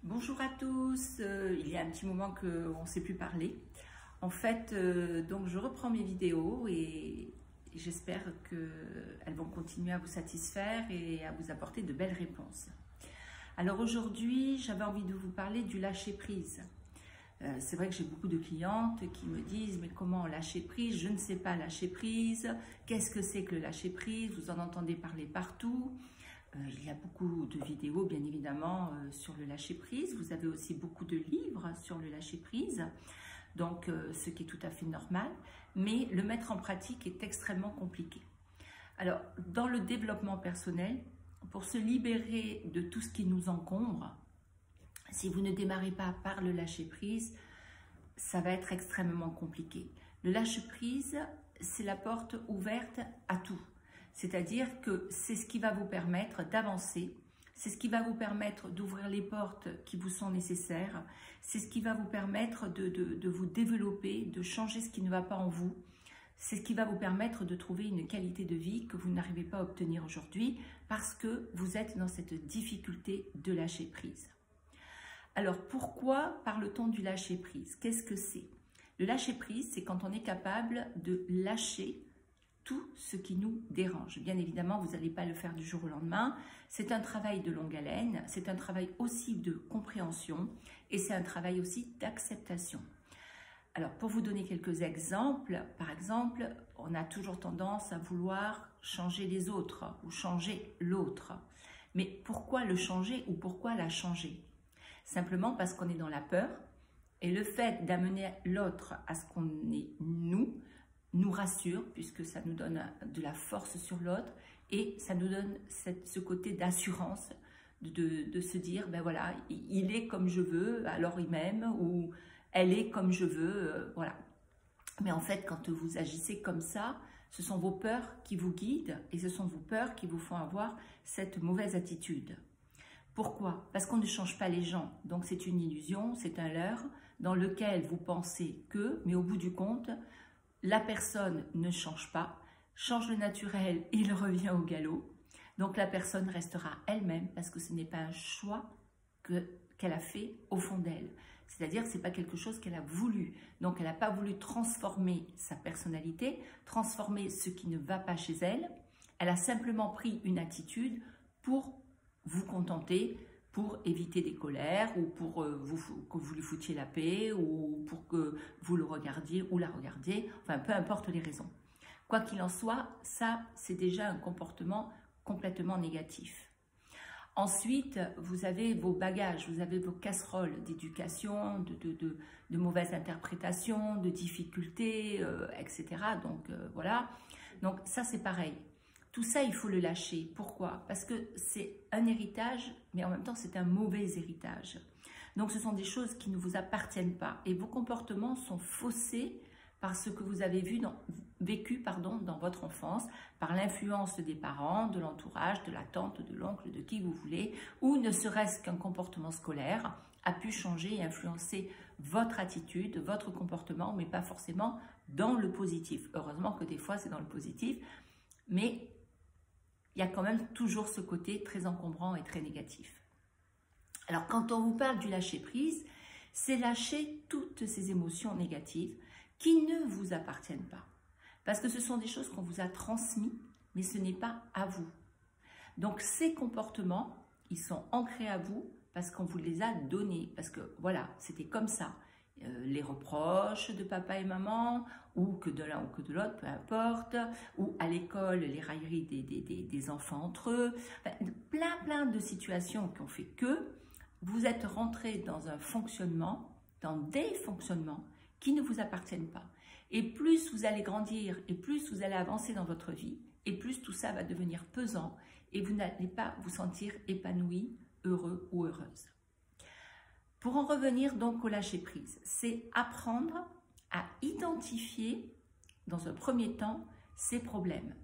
Bonjour à tous, il y a un petit moment qu'on ne s'est plus parlé. En fait, donc je reprends mes vidéos et j'espère qu'elles vont continuer à vous satisfaire et à vous apporter de belles réponses. Alors aujourd'hui, j'avais envie de vous parler du lâcher-prise. C'est vrai que j'ai beaucoup de clientes qui me disent « mais comment lâcher prise? Je ne sais pas lâcher prise. Qu'est-ce que c'est que le lâcher-prise? Vous en entendez parler partout. » Il y a beaucoup de vidéos, bien évidemment, sur le lâcher-prise. Vous avez aussi beaucoup de livres sur le lâcher-prise, donc ce qui est tout à fait normal. Mais le mettre en pratique est extrêmement compliqué. Alors, dans le développement personnel, pour se libérer de tout ce qui nous encombre, si vous ne démarrez pas par le lâcher-prise, ça va être extrêmement compliqué. Le lâcher-prise, c'est la porte ouverte à tout. C'est-à-dire que c'est ce qui va vous permettre d'avancer, c'est ce qui va vous permettre d'ouvrir les portes qui vous sont nécessaires, c'est ce qui va vous permettre de vous développer, de changer ce qui ne va pas en vous, c'est ce qui va vous permettre de trouver une qualité de vie que vous n'arrivez pas à obtenir aujourd'hui parce que vous êtes dans cette difficulté de lâcher prise. Alors pourquoi parle-t-on du lâcher prise? Qu'est-ce que c'est? Le lâcher prise, c'est quand on est capable de lâcher tout ce qui nous dérange. Bien évidemment, vous n'allez pas le faire du jour au lendemain. C'est un travail de longue haleine, c'est un travail aussi de compréhension et c'est un travail aussi d'acceptation. Alors, pour vous donner quelques exemples, par exemple, on a toujours tendance à vouloir changer les autres ou changer l'autre. Mais pourquoi le changer ou pourquoi la changer? Simplement parce qu'on est dans la peur et le fait d'amener l'autre à ce qu'on est nous rassure puisque ça nous donne de la force sur l'autre et ça nous donne ce côté d'assurance de se dire ben voilà, il est comme je veux, alors il m'aime ou elle est comme je veux, voilà. Mais en fait, quand vous agissez comme ça, ce sont vos peurs qui vous guident et ce sont vos peurs qui vous font avoir cette mauvaise attitude. Pourquoi? Parce qu'on ne change pas les gens, donc c'est une illusion, c'est un leurre dans lequel vous pensez que, mais au bout du compte, la personne ne change pas, change le naturel, il revient au galop. Donc la personne restera elle-même parce que ce n'est pas un choix qu'elle a fait au fond d'elle. C'est-à-dire que ce n'est pas quelque chose qu'elle a voulu. Donc elle n'a pas voulu transformer sa personnalité, transformer ce qui ne va pas chez elle. Elle a simplement pris une attitude pour vous contenter, pour éviter des colères ou pour que vous lui foutiez la paix ou pour que vous le regardiez ou la regardiez, enfin peu importe les raisons. Quoi qu'il en soit, ça c'est déjà un comportement complètement négatif. Ensuite, vous avez vos bagages, vous avez vos casseroles d'éducation, de mauvaises interprétations, de difficultés, etc. Donc voilà, donc ça c'est pareil. Tout ça, il faut le lâcher. Pourquoi? Parce que c'est un héritage, mais en même temps, c'est un mauvais héritage. Donc, ce sont des choses qui ne vous appartiennent pas. Et vos comportements sont faussés par ce que vous avez vécu dans votre enfance, par l'influence des parents, de l'entourage, de la tante, de l'oncle, de qui vous voulez, ou ne serait-ce qu'un comportement scolaire a pu changer et influencer votre attitude, votre comportement, mais pas forcément dans le positif. Heureusement que des fois, c'est dans le positif, mais il y a quand même toujours ce côté très encombrant et très négatif. Alors, quand on vous parle du lâcher-prise, c'est lâcher toutes ces émotions négatives qui ne vous appartiennent pas. Parce que ce sont des choses qu'on vous a transmises, mais ce n'est pas à vous. Donc, ces comportements, ils sont ancrés à vous parce qu'on vous les a donnés. Parce que, voilà, c'était comme ça. Les reproches de papa et maman, ou que de l'un ou que de l'autre, peu importe, ou à l'école, les railleries des enfants entre eux, enfin, plein de situations qui ont fait que vous êtes rentré dans un fonctionnement, dans des fonctionnements qui ne vous appartiennent pas. Et plus vous allez grandir, et plus vous allez avancer dans votre vie, et plus tout ça va devenir pesant, et vous n'allez pas vous sentir épanoui, heureux ou heureuse. Pour en revenir donc au lâcher-prise, c'est apprendre à identifier dans un premier temps ces problèmes.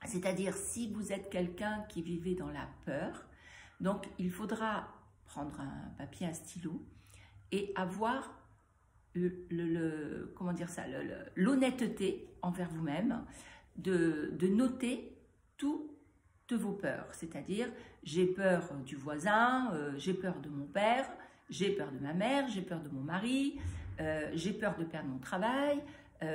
C'est-à-dire si vous êtes quelqu'un qui vivait dans la peur, donc il faudra prendre un papier, un stylo et avoir l'honnêteté envers vous-même de noter tout de vos peurs. C'est-à-dire, j'ai peur du voisin, j'ai peur de mon père, j'ai peur de ma mère, j'ai peur de mon mari, j'ai peur de perdre mon travail,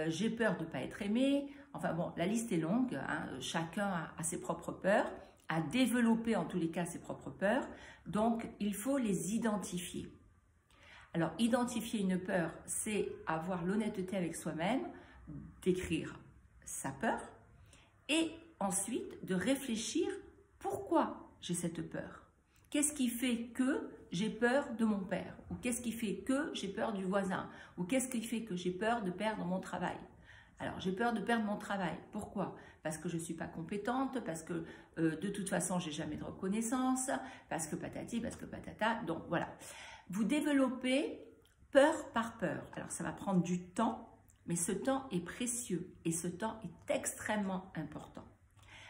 j'ai peur de ne pas être aimé. Enfin bon, la liste est longue, hein. Chacun a ses propres peurs, a développé en tous les cas ses propres peurs. Donc, il faut les identifier. Alors, identifier une peur, c'est avoir l'honnêteté avec soi-même, d'écrire sa peur et ensuite de réfléchir pourquoi j'ai cette peur. Qu'est-ce qui fait que j'ai peur de mon père? Ou qu'est-ce qui fait que j'ai peur du voisin? Ou qu'est-ce qui fait que j'ai peur de perdre mon travail? Alors, j'ai peur de perdre mon travail. Pourquoi? Parce que je ne suis pas compétente, parce que de toute façon, je n'ai jamais de reconnaissance, parce que patati, parce que patata. Donc, voilà. Vous développez peur par peur. Alors, ça va prendre du temps, mais ce temps est précieux et ce temps est extrêmement important.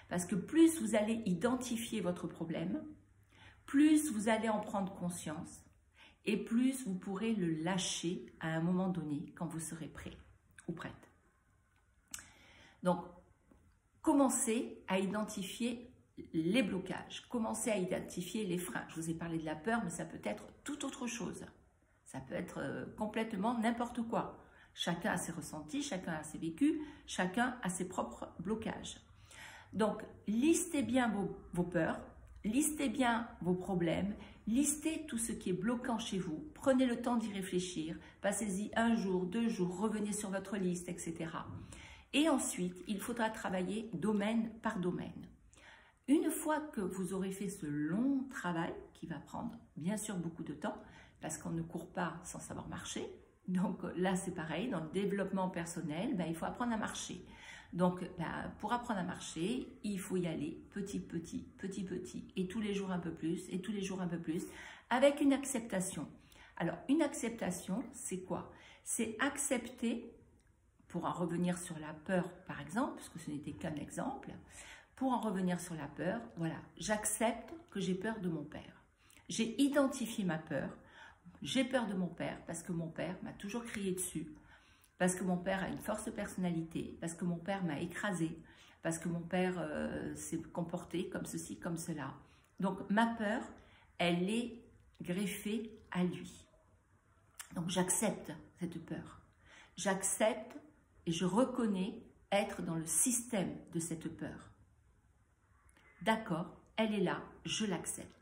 Parce que plus vous allez identifier votre problème, plus vous allez en prendre conscience et plus vous pourrez le lâcher à un moment donné quand vous serez prêt ou prête. Donc, commencez à identifier les blocages, commencez à identifier les freins. Je vous ai parlé de la peur, mais ça peut être tout autre chose. Ça peut être complètement n'importe quoi. Chacun a ses ressentis, chacun a ses vécus, chacun a ses propres blocages. Donc, listez bien vos peurs, listez bien vos problèmes, listez tout ce qui est bloquant chez vous, prenez le temps d'y réfléchir, passez-y 1 jour, 2 jours, revenez sur votre liste, etc. Et ensuite, il faudra travailler domaine par domaine. Une fois que vous aurez fait ce long travail, qui va prendre bien sûr beaucoup de temps, parce qu'on ne court pas sans savoir marcher, donc là c'est pareil, dans le développement personnel, il faut apprendre à marcher. Donc pour apprendre à marcher, il faut y aller petit, et tous les jours un peu plus, et tous les jours un peu plus, avec une acceptation. Alors une acceptation, c'est quoi? C'est accepter, pour en revenir sur la peur par exemple, parce que ce n'était qu'un exemple, pour en revenir sur la peur, voilà, j'accepte que j'ai peur de mon père. J'ai identifié ma peur, j'ai peur de mon père parce que mon père m'a toujours crié dessus, parce que mon père a une forte personnalité, parce que mon père m'a écrasé, parce que mon père s'est comporté comme ceci, comme cela. Donc ma peur, elle est greffée à lui. Donc j'accepte cette peur. J'accepte et je reconnais être dans le système de cette peur. D'accord, elle est là, je l'accepte.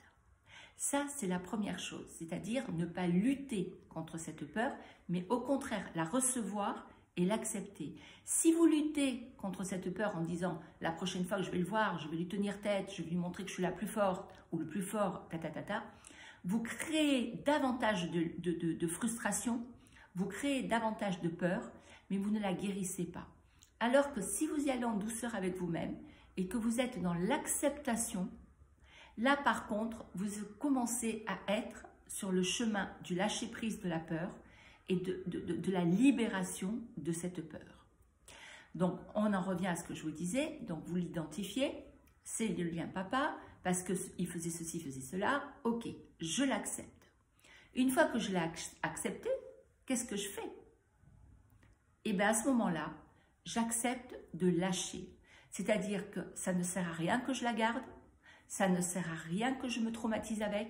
Ça, c'est la première chose, c'est-à-dire ne pas lutter contre cette peur, mais au contraire, la recevoir et l'accepter. Si vous luttez contre cette peur en disant « la prochaine fois que je vais le voir, je vais lui tenir tête, je vais lui montrer que je suis la plus forte ou le plus fort, vous créez davantage de frustration, vous créez davantage de peur, mais vous ne la guérissez pas. Alors que si vous y allez en douceur avec vous-même et que vous êtes dans l'acceptation, là, par contre, vous commencez à être sur le chemin du lâcher-prise de la peur et de la libération de cette peur. Donc, on en revient à ce que je vous disais. Donc, vous l'identifiez, c'est le lien papa, parce qu'il faisait ceci, faisait cela. Ok, je l'accepte. Une fois que je l'ai accepté, qu'est-ce que je fais? Et bien, à ce moment-là, j'accepte de lâcher. C'est-à-dire que ça ne sert à rien que je la garde, ça ne sert à rien que je me traumatise avec,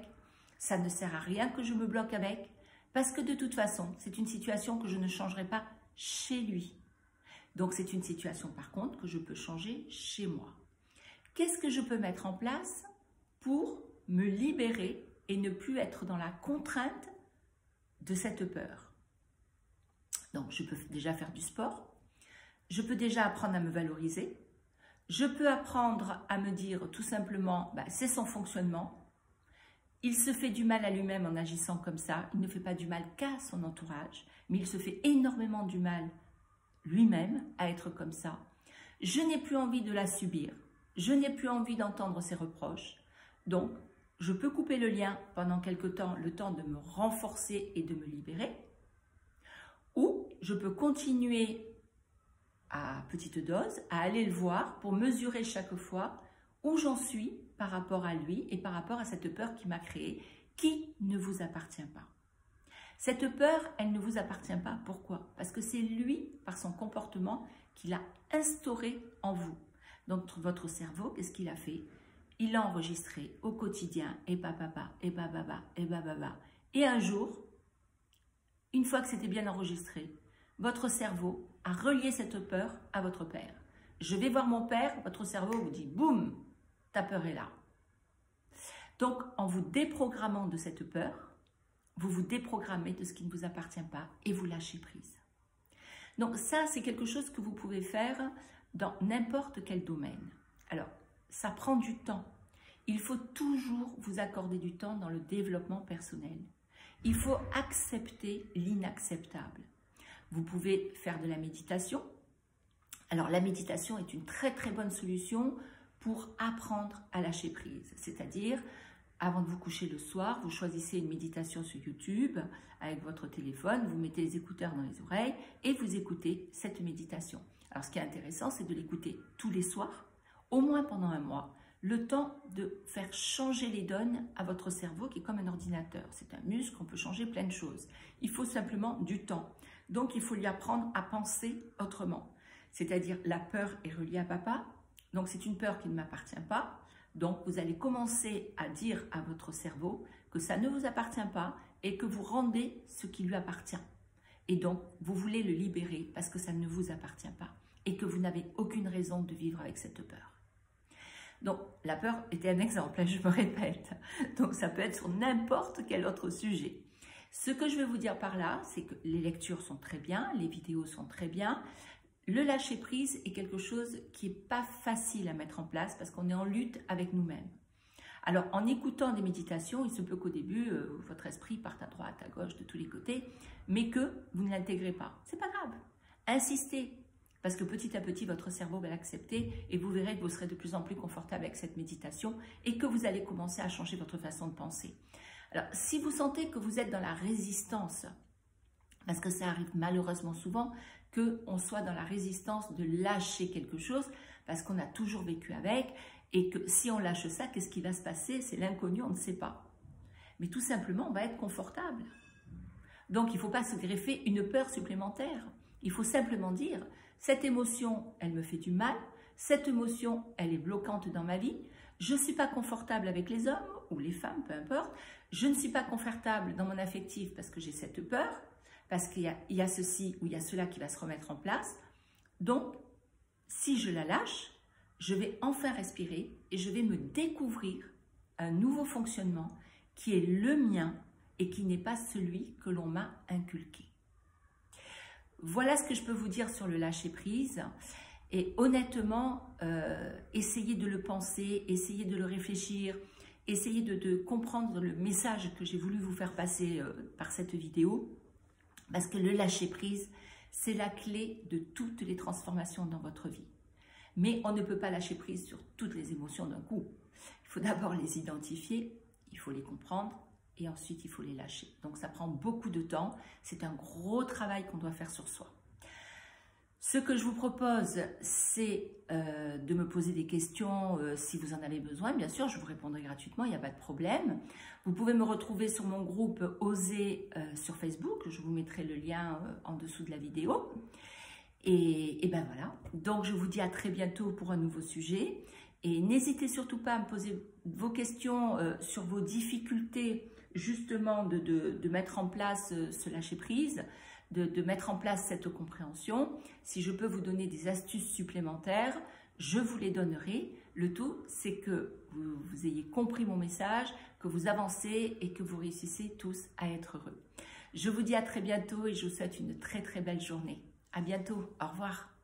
ça ne sert à rien que je me bloque avec, parce que de toute façon, c'est une situation que je ne changerai pas chez lui. Donc, c'est une situation, par contre, que je peux changer chez moi. Qu'est-ce que je peux mettre en place pour me libérer et ne plus être dans la contrainte de cette peur? Donc, je peux déjà faire du sport, je peux déjà apprendre à me valoriser, je peux apprendre à me dire tout simplement, c'est son fonctionnement. Il se fait du mal à lui-même en agissant comme ça. Il ne fait pas du mal qu'à son entourage, mais il se fait énormément du mal lui-même à être comme ça. Je n'ai plus envie de la subir. Je n'ai plus envie d'entendre ses reproches. Donc, je peux couper le lien pendant quelque temps, le temps de me renforcer et de me libérer. Ou je peux continuer à petite dose, à aller le voir pour mesurer chaque fois où j'en suis par rapport à lui et par rapport à cette peur qui m'a créée, qui ne vous appartient pas. Cette peur, elle ne vous appartient pas. Pourquoi? Parce que c'est lui, par son comportement, qui l'a instauré en vous. Donc votre cerveau, qu'est-ce qu'il a fait? Il l'a enregistré au quotidien, et papa, et bababa, et bababa. Et un jour, une fois que c'était bien enregistré, votre cerveau a relié cette peur à votre père. Je vais voir mon père, votre cerveau vous dit, boum, ta peur est là. Donc, en vous déprogrammant de cette peur, vous vous déprogrammez de ce qui ne vous appartient pas et vous lâchez prise. Donc ça, c'est quelque chose que vous pouvez faire dans n'importe quel domaine. Alors, ça prend du temps. Il faut toujours vous accorder du temps dans le développement personnel. Il faut accepter l'inacceptable. Vous pouvez faire de la méditation. Alors, la méditation est une très très bonne solution pour apprendre à lâcher prise. C'est-à-dire, avant de vous coucher le soir, vous choisissez une méditation sur YouTube avec votre téléphone, vous mettez les écouteurs dans les oreilles et vous écoutez cette méditation. Alors, ce qui est intéressant, c'est de l'écouter tous les soirs, au moins pendant un mois, le temps de faire changer les donnes à votre cerveau qui est comme un ordinateur. C'est un muscle, on peut changer plein de choses. Il faut simplement du temps. Donc, il faut lui apprendre à penser autrement. C'est-à-dire, la peur est reliée à papa. Donc, c'est une peur qui ne m'appartient pas. Donc, vous allez commencer à dire à votre cerveau que ça ne vous appartient pas et que vous rendez ce qui lui appartient. Et donc, vous voulez le libérer parce que ça ne vous appartient pas et que vous n'avez aucune raison de vivre avec cette peur. Donc, la peur était un exemple, je me répète. Donc, ça peut être sur n'importe quel autre sujet. Ce que je vais vous dire par là, c'est que les lectures sont très bien, les vidéos sont très bien. Le lâcher-prise est quelque chose qui n'est pas facile à mettre en place parce qu'on est en lutte avec nous-mêmes. Alors, en écoutant des méditations, il se peut qu'au début, votre esprit parte à droite, à gauche, de tous les côtés, mais que vous ne l'intégrez pas. C'est pas grave. Insistez, parce que petit à petit, votre cerveau va l'accepter et vous verrez que vous serez de plus en plus confortable avec cette méditation et que vous allez commencer à changer votre façon de penser. Alors, si vous sentez que vous êtes dans la résistance, parce que ça arrive malheureusement souvent, qu'on soit dans la résistance de lâcher quelque chose, parce qu'on a toujours vécu avec, et que si on lâche ça, qu'est-ce qui va se passer? C'est l'inconnu, on ne sait pas. Mais tout simplement, on va être confortable. Donc, il ne faut pas se greffer une peur supplémentaire. Il faut simplement dire, cette émotion, elle me fait du mal, cette émotion, elle est bloquante dans ma vie, je ne suis pas confortable avec les hommes ou les femmes, peu importe, je ne suis pas confortable dans mon affectif parce que j'ai cette peur, parce qu'il y a ceci ou il y a cela qui va se remettre en place. Donc, si je la lâche, je vais enfin respirer et je vais me découvrir un nouveau fonctionnement qui est le mien et qui n'est pas celui que l'on m'a inculqué. Voilà ce que je peux vous dire sur le lâcher-prise. Et honnêtement, essayez de le penser, essayez de le réfléchir, essayez de comprendre le message que j'ai voulu vous faire passer par cette vidéo. Parce que le lâcher-prise, c'est la clé de toutes les transformations dans votre vie. Mais on ne peut pas lâcher prise sur toutes les émotions d'un coup. Il faut d'abord les identifier, il faut les comprendre et ensuite il faut les lâcher. Donc ça prend beaucoup de temps, c'est un gros travail qu'on doit faire sur soi. Ce que je vous propose, c'est de me poser des questions si vous en avez besoin. Bien sûr, je vous répondrai gratuitement, il n'y a pas de problème. Vous pouvez me retrouver sur mon groupe Oser sur Facebook. Je vous mettrai le lien en dessous de la vidéo. Et ben voilà. Donc, je vous dis à très bientôt pour un nouveau sujet. Et n'hésitez surtout pas à me poser vos questions sur vos difficultés justement de mettre en place ce lâcher-prise. De mettre en place cette compréhension. Si je peux vous donner des astuces supplémentaires, je vous les donnerai. Le tout, c'est que vous ayez compris mon message, que vous avancez et que vous réussissez tous à être heureux. Je vous dis à très bientôt et je vous souhaite une très très belle journée. À bientôt. Au revoir.